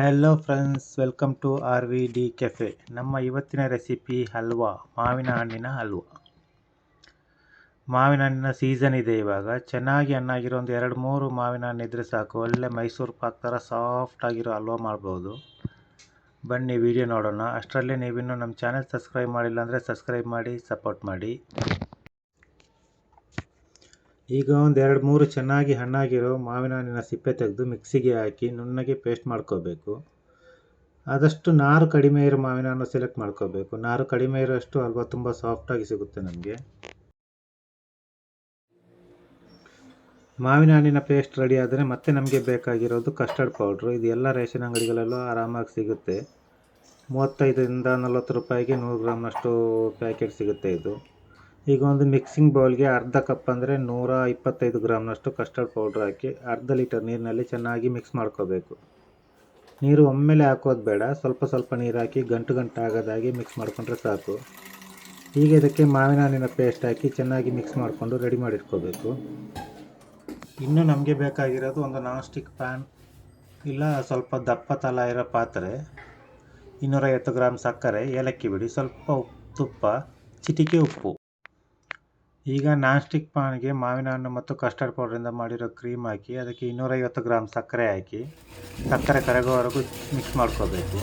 Hello friends, welcome to RVD cafe. ನಮ್ಮ ಇವತ್ತಿನ recipe halwa, ಮಾವಿನ ಹಣ್ಣಿನ ಹಲ್ವಾ. ಮಾವಿನ ಹಣ್ಣಿನ ಸೀಸನ್ ಇದೆ ಇವಾಗ. ಚೆನ್ನಾಗಿ ಹಣ್ಣಾಗಿರೋ ಒಂದು 2-3 ಮಾವಿನ ಹಣ್ಣು ಇದ್ದರೆ ಸಾಕು, ಒಳ್ಳೆ ಮೈಸೂರು ಪಾಕ್ ಥರ ಸಾಫ್ಟ್ ಆಗಿರೋ ಹಲ್ವಾ ಮಾಡ್ಬೋದು. ಬನ್ನಿ ವಿಡಿಯೋ ನೋಡೋಣ. ಅಷ್ಟರಲ್ಲೇ ನೀವಿನ್ನೂ ನಮ್ಮ ಚಾನೆಲ್ ಸಬ್ಸ್ಕ್ರೈಬ್ ಮಾಡಿಲ್ಲ ಅಂದರೆ ಸಬ್ಸ್ಕ್ರೈಬ್ ಮಾಡಿ, ಸಪೋರ್ಟ್ ಮಾಡಿ. ಈಗ ಒಂದು 2-3 ಚೆನ್ನಾಗಿ ಹಣ್ಣಾಗಿರೋ ಮಾವಿನ ಹಣ್ಣಿನ ಸಿಪ್ಪೆ ತೆಗೆದು ಮಿಕ್ಸಿಗೆ ಹಾಕಿ ನುಣ್ಣಗೆ ಪೇಸ್ಟ್ ಮಾಡ್ಕೋಬೇಕು. ಆದಷ್ಟು ನಾರು ಕಡಿಮೆ ಇರೋ ಮಾವಿನ ಹಣ್ಣು ಸೆಲೆಕ್ಟ್ ಮಾಡ್ಕೋಬೇಕು. ನಾರು ಕಡಿಮೆ ಇರೋಷ್ಟು ಹಲ್ವಾ ತುಂಬ ಸಾಫ್ಟಾಗಿ ಸಿಗುತ್ತೆ ನಮಗೆ. ಮಾವಿನ ಹಣ್ಣಿನ ಪೇಸ್ಟ್ ರೆಡಿ ಆದರೆ ಮತ್ತೆ ನಮಗೆ ಬೇಕಾಗಿರೋದು ಕಸ್ಟರ್ಡ್ ಪೌಡ್ರು. ಇದು ಎಲ್ಲ ರೇಷನ್ ಅಂಗಡಿಗಳಲ್ಲೂ ಆರಾಮಾಗಿ ಸಿಗುತ್ತೆ. 35-40 ರೂಪಾಯಿಗೆ 100 ಗ್ರಾಮ್ನಷ್ಟು ಪ್ಯಾಕೆಟ್ ಸಿಗುತ್ತೆ ಇದು. ಈಗ ಒಂದು ಮಿಕ್ಸಿಂಗ್ ಬೌಲ್ಗೆ ಅರ್ಧ ಕಪ್ ಅಂದರೆ 125 ಗ್ರಾಮ್ನಷ್ಟು ಕಸ್ಟರ್ಡ್ ಪೌಡ್ರ್ ಹಾಕಿ ಅರ್ಧ ಲೀಟರ್ ನೀರಿನಲ್ಲಿ ಚೆನ್ನಾಗಿ ಮಿಕ್ಸ್ ಮಾಡ್ಕೋಬೇಕು. ನೀರು ಒಮ್ಮೆಲೆ ಹಾಕೋದು ಬೇಡ, ಸ್ವಲ್ಪ ಸ್ವಲ್ಪ ನೀರು ಹಾಕಿ ಗಂಟು ಆಗದಾಗಿ ಮಿಕ್ಸ್ ಮಾಡಿಕೊಂಡ್ರೆ ಸಾಕು. ಈಗ ಇದಕ್ಕೆ ಮಾವಿನ ಹಣ್ಣಿನ ಪೇಸ್ಟ್ ಹಾಕಿ ಚೆನ್ನಾಗಿ ಮಿಕ್ಸ್ ಮಾಡಿಕೊಂಡು ರೆಡಿ ಮಾಡಿಟ್ಕೋಬೇಕು. ಇನ್ನು ನಮಗೆ ಬೇಕಾಗಿರೋದು ಒಂದು ನಾನ್ ಸ್ಟಿಕ್ ಪ್ಯಾನ್ ಇಲ್ಲ ಸ್ವಲ್ಪ ದಪ್ಪ ತಳ ಇರೋ ಪಾತ್ರೆ, 250 ಗ್ರಾಮ್ ಸಕ್ಕರೆ, ಏಲಕ್ಕಿ ಬಿಡಿ, ಸ್ವಲ್ಪ ತುಪ್ಪ, ಚಿಟಿಕೆ ಉಪ್ಪು. ಈಗ ನಾನ್ ಸ್ಟಿಕ್ ಪ್ಯಾನ್ಗೆ ಮಾವಿನ ಹಣ್ಣು ಮತ್ತು ಕಸ್ಟರ್ಡ್ ಪೌಡ್ರಿಂದ ಮಾಡಿರೋ ಕ್ರೀಮ್ ಹಾಕಿ ಅದಕ್ಕೆ 250 ಗ್ರಾಮ್ ಸಕ್ಕರೆ ಹಾಕಿ ಸಕ್ಕರೆ ಕರಗೋವರೆಗೂ ಮಿಕ್ಸ್ ಮಾಡ್ಕೋಬೇಕು.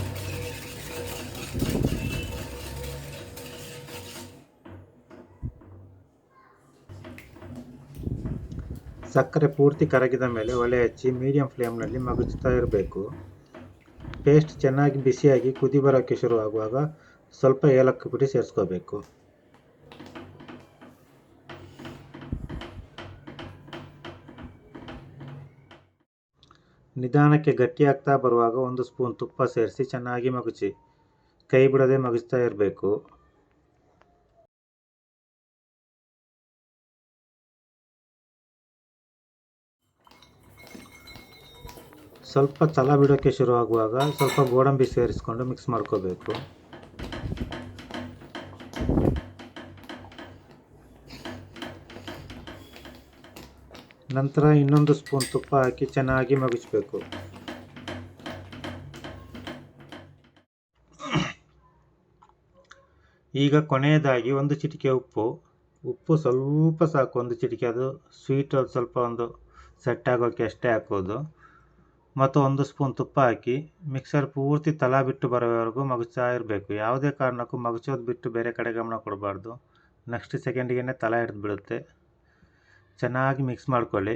ಸಕ್ಕರೆ ಪೂರ್ತಿ ಕರಗಿದ ಮೇಲೆ ಒಲೆ ಹಚ್ಚಿ ಮೀಡಿಯಂ ಫ್ಲೇಮ್ನಲ್ಲಿ ಮಗುಚ್ತಾ ಇರಬೇಕು. ಪೇಸ್ಟ್ ಚೆನ್ನಾಗಿ ಬಿಸಿಯಾಗಿ ಕುದಿ ಬರೋಕ್ಕೆ ಶುರುವಾಗುವಾಗ ಸ್ವಲ್ಪ ಏಲಕ್ಕಿ ಪುಡಿ ಸೇರಿಸ್ಕೋಬೇಕು. ನಿಧಾನಕ್ಕೆ ಗಟ್ಟಿಯಾಗ್ತಾ ಬರುವಾಗ 1 ಸ್ಪೂನ್ ತುಪ್ಪ ಸೇರಿಸಿ ಚೆನ್ನಾಗಿ ಮಗುಚಿ. ಕೈ ಬಿಡದೆ ಮಗುಚ್ತಾ ಇರಬೇಕು. ಸ್ವಲ್ಪ ತಳ ಬಿಡೋಕ್ಕೆ ಶುರುವಾಗುವಾಗ ಸ್ವಲ್ಪ ಗೋಡಂಬಿ ಸೇರಿಸ್ಕೊಂಡು ಮಿಕ್ಸ್ ಮಾಡ್ಕೋಬೇಕು. ನಂತರ 1 ಸ್ಪೂನ್ ತುಪ್ಪ ಹಾಕಿ ಚೆನ್ನಾಗಿ ಮಗುಚಬೇಕು. ಈಗ ಕೊನೆಯದಾಗಿ 1 ಚಿಟಿಕೆ ಉಪ್ಪು ಸ್ವಲ್ಪ ಸಾಕು, 1 ಚಿಟಿಕೆ. ಅದು ಸ್ವೀಟ್ ಸ್ವಲ್ಪ ಒಂದು ಸೆಟ್ ಆಗೋಕ್ಕೆ ಅಷ್ಟೇ ಹಾಕೋದು. ಮತ್ತು 1 ಸ್ಪೂನ್ ತುಪ್ಪ ಹಾಕಿ ಮಿಕ್ಸರ್ ಪೂರ್ತಿ ತಳ ಬಿಟ್ಟು ಬರೋವರೆಗೂ ಮಗುಚ್ತಾ ಇರಬೇಕು. ಯಾವುದೇ ಕಾರಣಕ್ಕೂ ಮಗುಚೋದು ಬಿಟ್ಟು ಬೇರೆ ಕಡೆ ಗಮನ ಕೊಡಬಾರ್ದು. ನೆಕ್ಸ್ಟ್ ಸೆಕೆಂಡಿಗೆ ತಳ ಹಿಡಿದು ಬಿಡುತ್ತೆ. ಚೆನ್ನಾಗಿ ಮಿಕ್ಸ್ ಮಾಡ್ಕೊಳ್ಳಿ.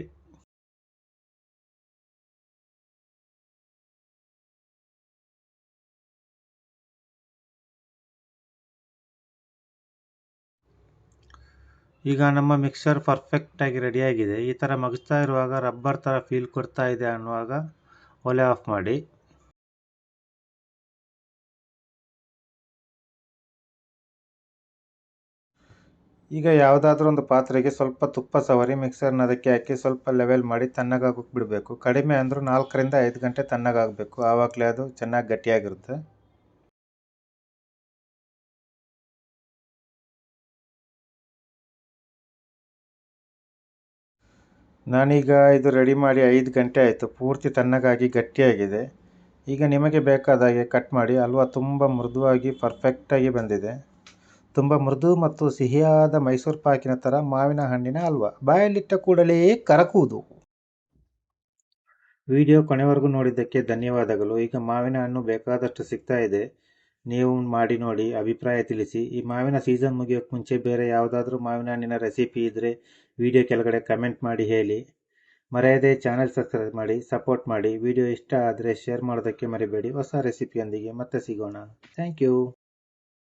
ಈಗ ನಮ್ಮ ಮಿಕ್ಸರ್ ಪರ್ಫೆಕ್ಟಾಗಿ ರೆಡಿಯಾಗಿದೆ. ಈ ಥರ ಮಗುಚ್ತಾ ಇರುವಾಗ ರಬ್ಬರ್ ಥರ ಫೀಲ್ ಕೊಡ್ತಾ ಇದೆ ಅನ್ನುವಾಗ ಒಲೆ ಆಫ್ ಮಾಡಿ. ಈಗ ಯಾವುದಾದ್ರೂ ಒಂದು ಪಾತ್ರೆಗೆ ಸ್ವಲ್ಪ ತುಪ್ಪ ಸವರಿ ಮಿಕ್ಸರ್ನ ಅದಕ್ಕೆ ಹಾಕಿ ಸ್ವಲ್ಪ ಲೆವೆಲ್ ಮಾಡಿ ತಣ್ಣಗಾಗೋಕ್ಕೆ ಬಿಡಬೇಕು. ಕಡಿಮೆ ಅಂದರೂ 4-5 ಗಂಟೆ ತಣ್ಣಗಾಗಬೇಕು. ಆವಾಗಲೇ ಅದು ಚೆನ್ನಾಗಿ ಗಟ್ಟಿಯಾಗಿರುತ್ತೆ. ನಾನೀಗ ಇದು ರೆಡಿ ಮಾಡಿ 5 ಗಂಟೆ ಆಯಿತು. ಪೂರ್ತಿ ತಣ್ಣಗಾಗಿ ಗಟ್ಟಿಯಾಗಿದೆ. ಈಗ ನಿಮಗೆ ಬೇಕಾದ ಹಾಗೆ ಕಟ್ ಮಾಡಿ. ಹಲ್ವಾ ತುಂಬ ಮೃದುವಾಗಿ ಪರ್ಫೆಕ್ಟಾಗಿ ಬಂದಿದೆ. ತುಂಬ ಮೃದು ಮತ್ತು ಸಿಹಿಯಾದ ಮೈಸೂರು ಪಾಕಿನ ಥರ ಮಾವಿನ ಹಣ್ಣಿನ ಹಲ್ವಾ ಬಾಯಲ್ಲಿಟ್ಟ ಕೂಡಲೇ ಕರಕುವುದು. ವಿಡಿಯೋ ಕೊನೆವರೆಗೂ ನೋಡಿದ್ದಕ್ಕೆ ಧನ್ಯವಾದಗಳು. ಈಗ ಮಾವಿನ ಹಣ್ಣು ಬೇಕಾದಷ್ಟು ಸಿಗ್ತಾ ಇದೆ. ನೀವು ಮಾಡಿ ನೋಡಿ, ಅಭಿಪ್ರಾಯ ತಿಳಿಸಿ. ಈ ಮಾವಿನ ಸೀಸನ್ ಮುಗಿಯೋಕ್ಕೆ ಮುಂಚೆ ಬೇರೆ ಯಾವುದಾದ್ರೂ ಮಾವಿನ ಹಣ್ಣಿನ ರೆಸಿಪಿ ಇದ್ದರೆ ವಿಡಿಯೋ ಕೆಳಗಡೆ ಕಮೆಂಟ್ ಮಾಡಿ ಹೇಳಿ. ಮರೆಯದೆ ಚಾನೆಲ್ ಸಬ್ಸ್ಕ್ರೈಬ್ ಮಾಡಿ, ಸಪೋರ್ಟ್ ಮಾಡಿ. ವಿಡಿಯೋ ಇಷ್ಟ ಆದರೆ ಶೇರ್ ಮಾಡೋದಕ್ಕೆ ಮರಿಬೇಡಿ. ಹೊಸ ರೆಸಿಪಿಯೊಂದಿಗೆ ಮತ್ತೆ ಸಿಗೋಣ. Thank you.